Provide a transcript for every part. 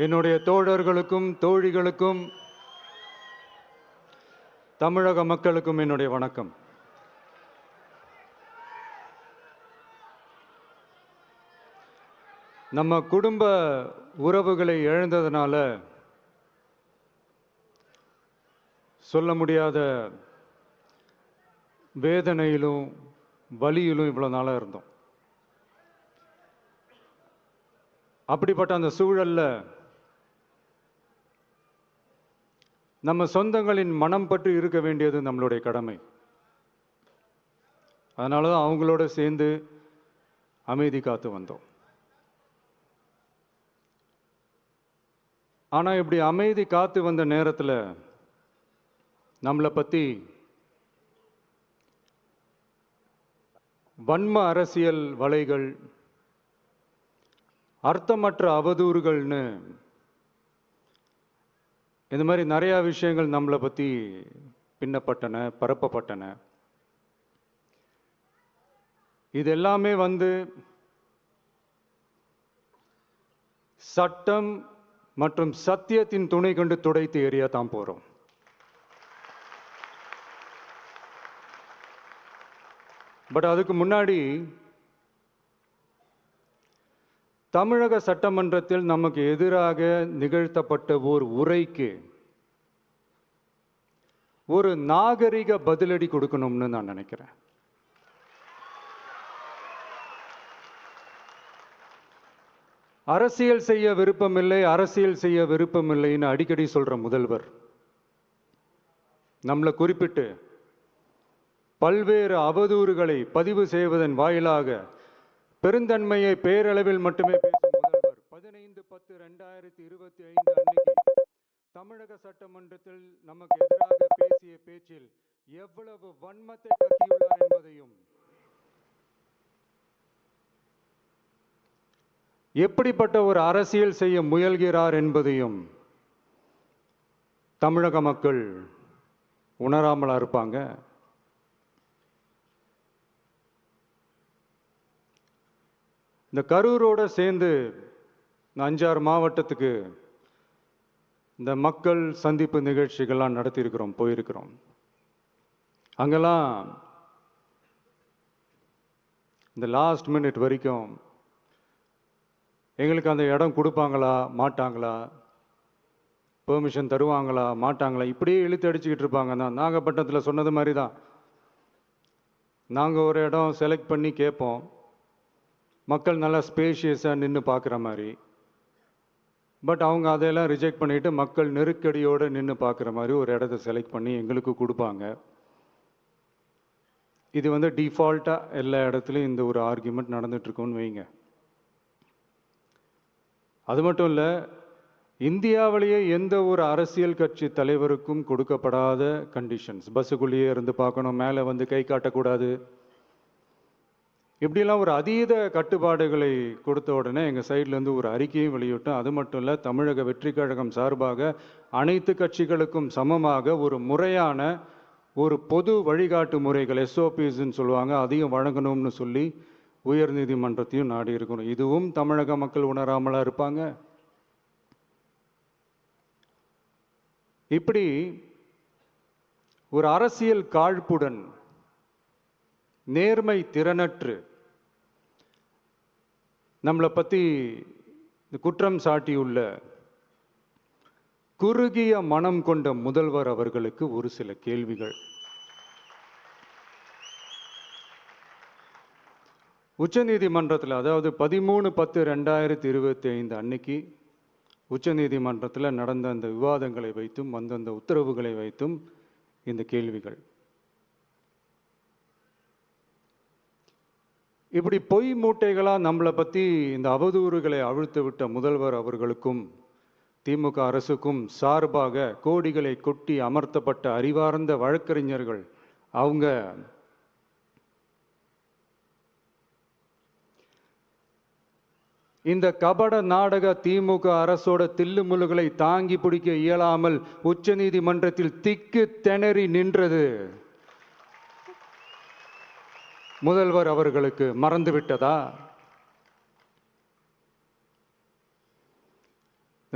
என்னுடைய தோழர்களுக்கும் தோழிகளுக்கும் தமிழக மக்களுக்கும் என்னுடைய வணக்கம். நம்ம குடும்ப உறவுகளை இழந்ததனால சொல்ல முடியாத வேதனையிலும் வலியிலும் இவ்வளவு நாளா இருந்தோம். அப்படிப்பட்ட அந்த சூழல்ல நம்ம சொந்தங்களின் மனம் பற்றி இருக்க வேண்டியது நம்மளுடைய கடமை. அதனால தான் அவங்களோட சேர்ந்து அமைதி காத்து வந்தோம். ஆனா இப்படி அமைதி காத்து வந்த நேரத்துல நம்மளை பத்தி வன்ம அரசியல் வலைகள், அர்த்தமற்ற அவதூறுகள்னு இந்த மாதிரி நிறைய விஷயங்கள் நம்மளை பத்தி பின்னப்பட்டன, பரப்பப்பட்டன. இது எல்லாமே சட்டம் மற்றும் சத்தியத்தின் துணை கொண்டு துடைத்து எறியத்தான் போறோம். பட் அதுக்கு முன்னாடி தமிழக சட்டமன்றத்தில் நமக்கு எதிராக நிகழ்த்தப்பட்ட ஓர் உரைக்கு ஒரு நாகரிக பதிலடி கொடுக்கணும்னு நான் நினைக்கிறேன். அரசியல் செய்ய விருப்பமில்லை, அரசியல் செய்ய விருப்பமில்லைன்னு அடிக்கடி சொல்ற முதல்வர் நம்மளை குறிப்பிட்டு பல்வேறு அவதூறுகளை பதிவு செய்வதன் வாயிலாக பெருந்தன்மையை பேரளவில் மட்டுமே பேசும் முதல்வர் 15/10/2025 அன்னைக்கு தமிழக சட்டமன்றத்தில் நமக்கு எதிராக பேசிய பேச்சில் எவ்வளவு வன்மத்தை கக்கியுள்ளார் என்பதையும், எப்படிப்பட்ட ஒரு அரசியல் செய்ய முயல்கிறார் என்பதையும் தமிழக மக்கள் உணராமலா இருப்பாங்க. இந்த கரூரோட சேர்ந்து 5-6 மாவட்டத்துக்கு இந்த மக்கள் சந்திப்பு நிகழ்ச்சிகள்லாம் நடத்தியிருக்கிறோம், போயிருக்கிறோம். அங்கெல்லாம் இந்த லாஸ்ட் மினிட் வரைக்கும் எங்களுக்கு அந்த இடம் கொடுப்பாங்களா மாட்டாங்களா, பெர்மிஷன் தருவாங்களா மாட்டாங்களா, இப்படியே இழுத்து அடிச்சுக்கிட்டு இருப்பாங்க. தான் நாகப்பட்டினத்தில் சொன்னது மாதிரி தான். நாங்கள் ஒரு இடம் செலக்ட் பண்ணி கேட்போம், மக்கள் நல்லா ஸ்பேஷியஸாக நின்று பார்க்குற மாதிரி. பட் அவங்க அதையெல்லாம் ரிஜெக்ட் பண்ணிட்டு மக்கள் நெருக்கடியோடு நின்று பார்க்குற மாதிரி ஒரு இடத்த செலக்ட் பண்ணி எங்களுக்கு கொடுப்பாங்க. இது டிஃபால்ட்டாக எல்லா இடத்துலையும் இந்த ஒரு ஆர்கியூமெண்ட் நடந்துட்டுருக்கோன்னு வைங்க. அது மட்டும் இல்லை, இந்தியாவிலேயே எந்த ஒரு அரசியல் கட்சி தலைவருக்கும் கொடுக்கப்படாத கண்டிஷன்ஸ். பஸ்ஸுக்குள்ளேயே இருந்து பார்க்கணும், மேலே கை காட்டக்கூடாது, இப்படிலாம் ஒரு அதீத கட்டுப்பாடுகளை கொடுத்த உடனே எங்கள் சைட்லேருந்து ஒரு அறிக்கையும் வெளியிட்டோம். அது மட்டும் இல்லை, தமிழக வெற்றி கழகம் சார்பாக அனைத்து கட்சிகளுக்கும் சமமாக ஒரு முறையான ஒரு பொது வழிகாட்டு முறைகள், SOPஸ்ன்னு சொல்லுவாங்க, அதையும் வழங்கணும்னு சொல்லி உயர்நீதிமன்றத்தையும் நாடி இருக்கணும். இதுவும் தமிழக மக்கள் உணராமலா இருப்பாங்க. இப்படி ஒரு அரசியல் காழ்ப்புடன், நேர்மை திறனற்று நம்மளை பத்தி குற்றம் சாட்டியுள்ள குறுகிய மனம் கொண்ட முதல்வர் அவர்களுக்கு ஒரு சில கேள்விகள். உச்சநீதிமன்றத்தில், அதாவது 13/10/2025 அன்னைக்கு உச்சநீதிமன்றத்தில் நடந்த அந்த விவாதங்களை வைத்தும் வந்த உத்தரவுகளை வைத்தும் இந்த கேள்விகள். இப்படி பொய் மூட்டைகளாக நம்மளை பற்றி இந்த அவதூறுகளை அவிழ்த்து விட்ட முதல்வர் அவர்களுக்கும் திமுக அரசுக்கும் சார்பாக கோடிகளை கொட்டி அமர்த்தப்பட்ட அறிவார்ந்த வழக்கறிஞர்கள் அவங்க இந்த கபட நாடக திமுக அரசோட தில்லுமுல்லுகளை தாங்கி பிடிக்க இயலாமல் உச்சநீதிமன்றத்தில் திக்கு திணறி நின்றது முதல்வர் அவர்களுக்கு மறந்துவிட்டதா?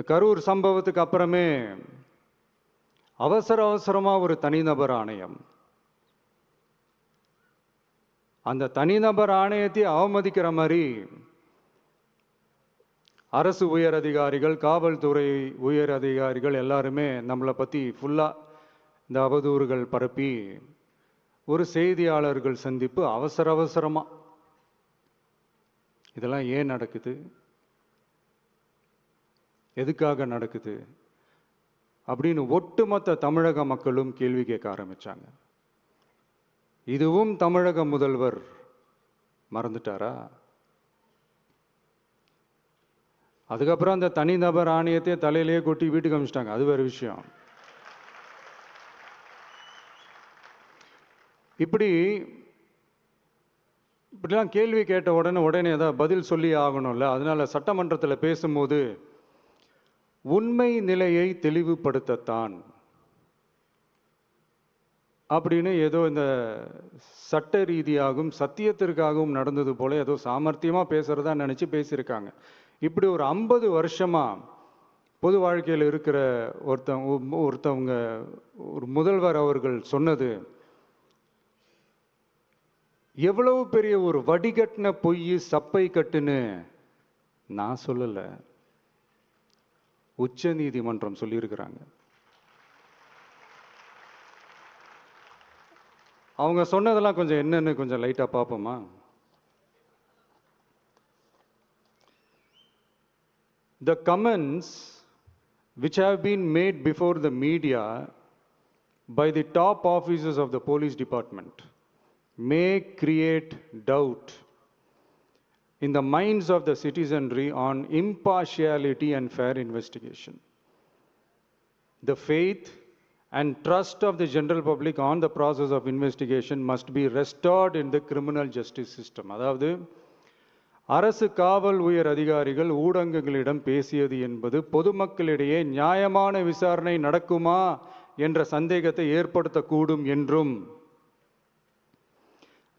இந்த கரூர் சம்பவத்துக்கு அப்புறமே அவசரமா ஒரு தனிநபர் ஆணையம், அந்த தனிநபர் ஆணையத்தை அவமதிக்கிற மாதிரி அரசு உயர் அதிகாரிகள், காவல்துறை உயர் அதிகாரிகள் எல்லாருமே நம்மளை பற்றி ஃபுல்லாக இந்த அவதூறுகள் பரப்பி ஒரு செய்தியாளர்கள் சந்திப்பு அவசரமாக. இதெல்லாம் ஏன் நடக்குது, எதுக்காக நடக்குது அப்படின்னு ஒட்டுமொத்த தமிழக மக்களும் கேள்வி கேட்க ஆரம்பிச்சாங்க. இதுவும் தமிழக முதல்வர் மறந்துட்டாரா? அதுக்கப்புறம் அந்த தனிநபர் ஆணையத்தை தலையிலேயே கொட்டி வீட்டுக்கு அனுப்பிச்சிட்டாங்க. அது வேற விஷயம். இப்படிலாம் கேள்வி கேட்ட உடனே ஏதாவது பதில் சொல்லி ஆகணும்ல. அதனால சட்டமன்றத்தில் பேசும்போது உண்மை நிலையை தெளிவுபடுத்தத்தான் அப்படின்னு ஏதோ இந்த சட்ட ரீதியாகவும் சத்தியத்திற்காகவும் நடந்தது போல ஏதோ சாமர்த்தியமாக பேசுறதா நினச்சி பேசியிருக்காங்க. இப்படி ஒரு 50 வருஷமா பொது வாழ்க்கையில் இருக்கிற ஒருத்தவங்க ஒரு முதல்வர் அவர்கள் சொன்னது எவ்வளவு பெரிய ஒரு வடிகட்டின பொய், சப்பை கட்டுன்னு நான் சொல்லலை, உச்ச நீதிமன்றம் சொல்லியிருக்கிறாங்க. அவங்க சொன்னதெல்லாம் கொஞ்சம் என்னன்னு கொஞ்சம் லைட்டா பார்ப்போமா? The comments which have been made before the media by the top officers of the police department may create doubt in the minds of the citizenry on impartiality and fair investigation. The faith and trust of the general public on the process of investigation must be restored in the criminal justice system. அதாவது அரசு காவல் உயர் அதிகாரிகள் ஊடகங்களிடம் பேசியது என்பது பொதுமக்களிடையே நியாயமான விசாரணை நடக்குமா என்ற சந்தேகத்தை ஏற்படுத்தக்கூடும் என்றும்,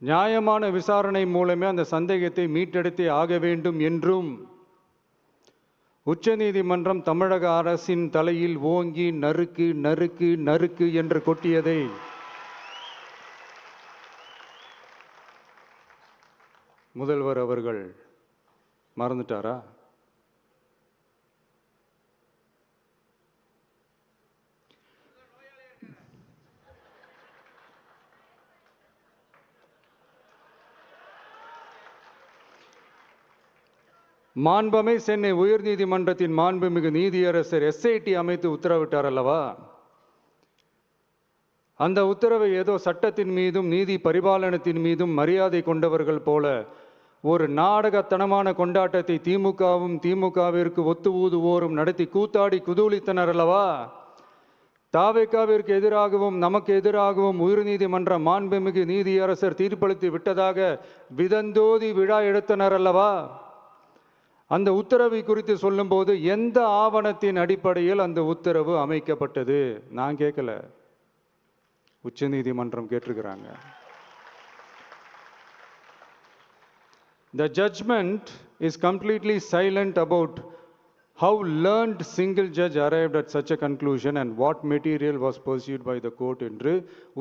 நியாயமான விசாரணை மூலமே அந்த சந்தேகத்தை மீட்டெடுத்தே ஆக வேண்டும் என்றும் உச்சநீதிமன்றம் தமிழக அரசின் தலையில் ஓங்கி நறுக்கு நறுக்கு நறுக்கு என்று கொட்டியதை முதல்வர் அவர்கள் மறந்துட்டாரா? மாண்புமை சென்னை உயர்நீதிமன்றத்தின் மாண்புமிகு நீதியரசர் SIT அமைத்து உத்தரவிட்டார் அல்லவா? அந்த உத்தரவை ஏதோ சட்டத்தின் மீதும் நீதி பரிபாலனத்தின் மீதும் மரியாதை கொண்டவர்கள் போல ஒரு நாடகத்தனமான கொண்டாட்டத்தை திமுகவிற்கு ஒத்து ஊதுவோரும் நடத்தி கூத்தாடி குதூளித்தனர் அல்லவா? தாவேக்காவிற்கு எதிராகவும் நமக்கு எதிராகவும் உயர்நீதிமன்ற மாண்புமிகு நீதியரசர் தீர்ப்பளித்து விட்டதாக விதந்தோதி விழா எடுத்தனர் அல்லவா? அந்த உத்தரவை குறித்து சொல்லும்போது எந்த ஆவணத்தின் அடிப்படையில் அந்த உத்தரவு அமைக்கப்பட்டது? நான் கேட்கல, உச்சநீதிமன்றம் கேட்டிருக்கிறாங்க. The judgment is completely silent about how learned single judge arrived at such a conclusion and what material was pursued by the court என்று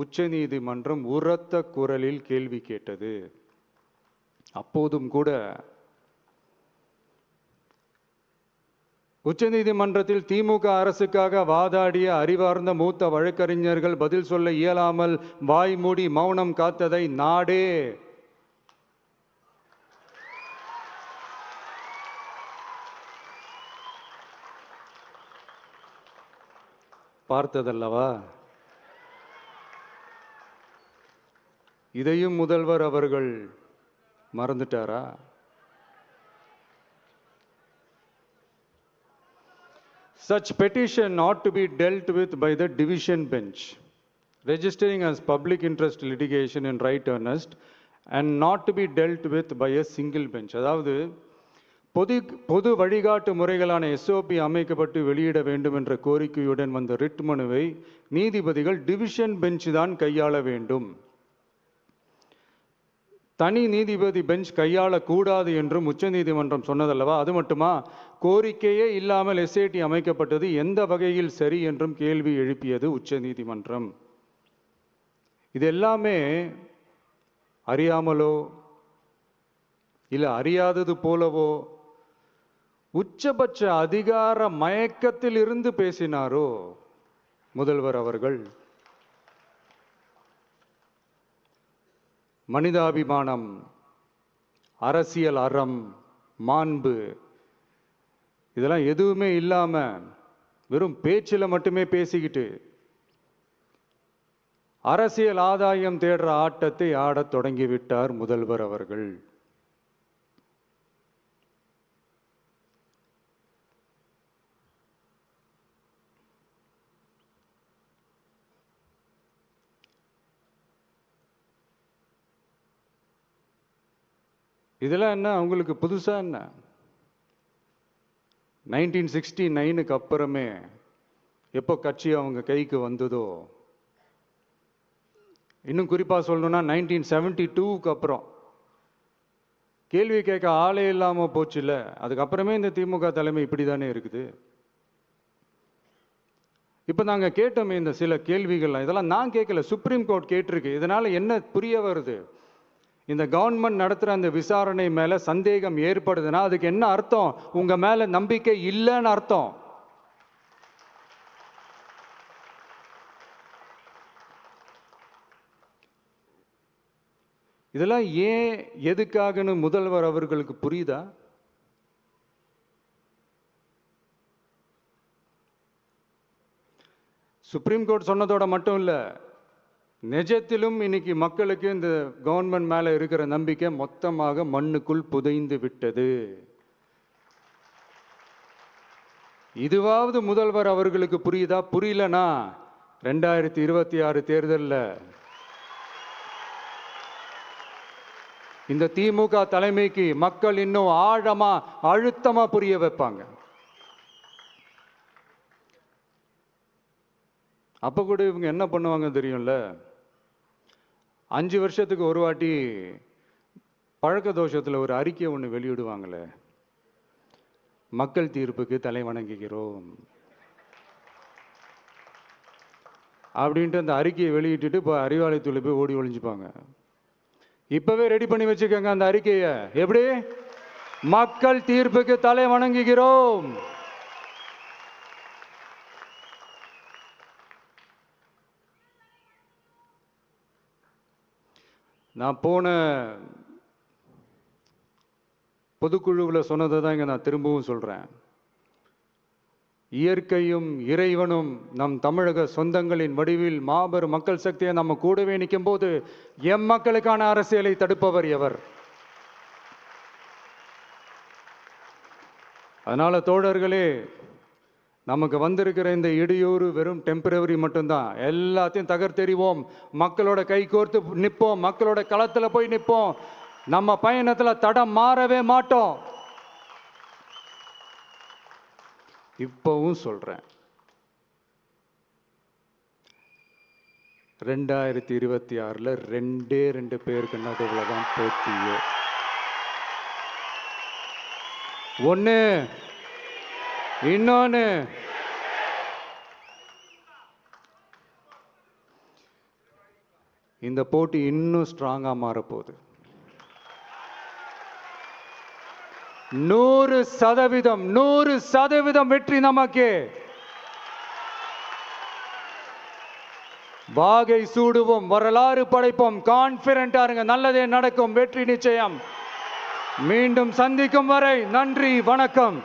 உச்சநீதிமன்றம் உரத்த குரலில் கேள்வி கேட்டது. அப்போதும் கூட உச்சநீதிமன்றத்தில் திமுக அரசுக்காக வாதாடிய அறிவார்ந்த மூத்த வழக்கறிஞர்கள் பதில் சொல்ல இயலாமல் வாய் மூடி மௌனம் காத்ததை நாடே பார்த்ததல்லவா? இதையும் முதல்வர் அவர்கள் மறந்துட்டாரா? Such petition ought to be dealt with by the division bench, registering as public interest litigation in right earnest and not to be dealt with by a single bench. அதாவது பொது வழிகாட்டு முறைகளான SOP அமைக்கப்பட்டு வெளியிட வேண்டும் என்ற கோரிக்கையுடன் வந்த ரிட் மனுவை நீதிபதிகள் டிவிஷன் பெஞ்ச் தான் கையாள வேண்டும். தனி நீதிபதி பெஞ்ச் கையாளக்கூடாது என்றும் உச்சநீதிமன்றம் சொன்னதல்லவா? அது மட்டுமா, கோரிக்கையே இல்லாமல் எஸ்ஐடி அமைக்கப்பட்டது எந்த வகையில் சரி என்றும் கேள்வி எழுப்பியது உச்சநீதிமன்றம். இது எல்லாமே அறியாமலோ இல்லை அறியாதது போலவோ உச்சபட்ச அதிகார மயக்கத்தில் இருந்து பேசினாரோ முதல்வர் அவர்கள்? மனிதாபிமானம், அரசியல் அறம், மாண்பு இதெல்லாம் எதுவுமே இல்லாம வெறும் பேச்சில் மட்டுமே பேசிக்கிட்டு அரசியல் ஆதாயம் தேடுற ஆட்டத்தை ஆடத் தொடங்கிவிட்டார் முதல்வர் அவர்கள். இதெல்லாம் என்ன அவங்களுக்கு புதுசா என்ன? 1969க்கு அப்புறமே எப்போ கட்சி அவங்க கைக்கு வந்ததோ, இன்னும் குறிப்பாக சொல்லணும்னா 1972க்கு அப்புறம் கேள்வி கேட்க ஆளே இல்லாமல் போச்சுல்ல. அதுக்கப்புறமே இந்த திமுக தலைமை இப்படி தானே இருக்குது. இப்போ நாங்கள் கேட்டோமே இந்த சில கேள்விகள்லாம், இதெல்லாம் நான் கேட்கல, சுப்ரீம் கோர்ட் கேட்டிருக்கு. இதனால என்ன புரிய வருது? இந்த கவர்மெண்ட் நடத்துகிற அந்த விசாரணை மேலே சந்தேகம் ஏற்படுதுன்னா அதுக்கு என்ன அர்த்தம்? உங்க மேல நம்பிக்கை இல்லைன்னு அர்த்தம். இதெல்லாம் ஏன் எதுக்காகன்னு முதல்வர் அவர்களுக்கு புரியுதா? சுப்ரீம் கோர்ட் சொன்னதோட மட்டும் இல்லை, நிஜத்திலும் இன்னைக்கு மக்களுக்கு இந்த கவர்மெண்ட் மேல இருக்கிற நம்பிக்கை மொத்தமாக மண்ணுக்குள் புதைந்து விட்டது. இதுவாவது முதல்வர் அவர்களுக்கு புரியுதா? புரியலனா 2026 தேர்தலில் இந்த திமுக தலைமைக்கு மக்கள் இன்னும் ஆழமா அழுத்தமா புரிய வைப்பாங்க. அப்ப கூட இவங்க என்ன பண்ணுவாங்க தெரியும்ல? 5 வருஷத்துக்கு ஒரு வாட்டி பழக்க தோஷத்தில் ஒரு அறிக்கை ஒன்று வெளியிடுவாங்களே, மக்கள் தீர்ப்புக்கு தலை வணங்குகிறோம் அப்படின்ட்டு அந்த அறிக்கையை வெளியிட்டுட்டு இப்போ அறிவாலயத்தில் போய் ஓடி ஒளிஞ்சுப்பாங்க. இப்பவே ரெடி பண்ணி வச்சுக்கோங்க அந்த அறிக்கையை. எப்படி? மக்கள் தீர்ப்புக்கு தலை வணங்குகிறோம். நான் போன பொதுக்குழுவில் சொன்னதை தான் இங்கே நான் திரும்பவும் சொல்கிறேன். இயற்கையும் இறைவனும் நம் தமிழக சொந்தங்களின் வடிவில் மாபெரும் மக்கள் சக்தியை நம்ம கூடவே நிற்கும் போது எம் மக்களுக்கான அரசியலை தடுப்பவர் எவர்? அதனால தோழர்களே, நமக்கு வந்திருக்கிற இந்த இடையூறு வெறும் டெம்பரவரி மட்டும்தான். எல்லாத்தையும் தகர்த்தெறிவோம், மக்களோட கை கோர்த்து நிற்போம், மக்களோட களத்தில் போய் நிற்போம். நம்ம பயணத்தில் தடம் மாறவே மாட்டோம். இப்பவும் சொல்றேன், 2026ல் 2 பேருக்கு நடுவில் தான் போட்டியே. ஒன்று, இன்னொன்று இந்த போட்டி இன்னும் ஸ்ட்ராங்கா மாறப்போகுது. 100% வெற்றி நமக்கு. வாகை சூடுவோம், வரலாறு படைப்போம். கான்பிடென்டா இருங்க, நல்லதே நடக்கும், வெற்றி நிச்சயம். மீண்டும் சந்திக்கும் வரை நன்றி, வணக்கம்.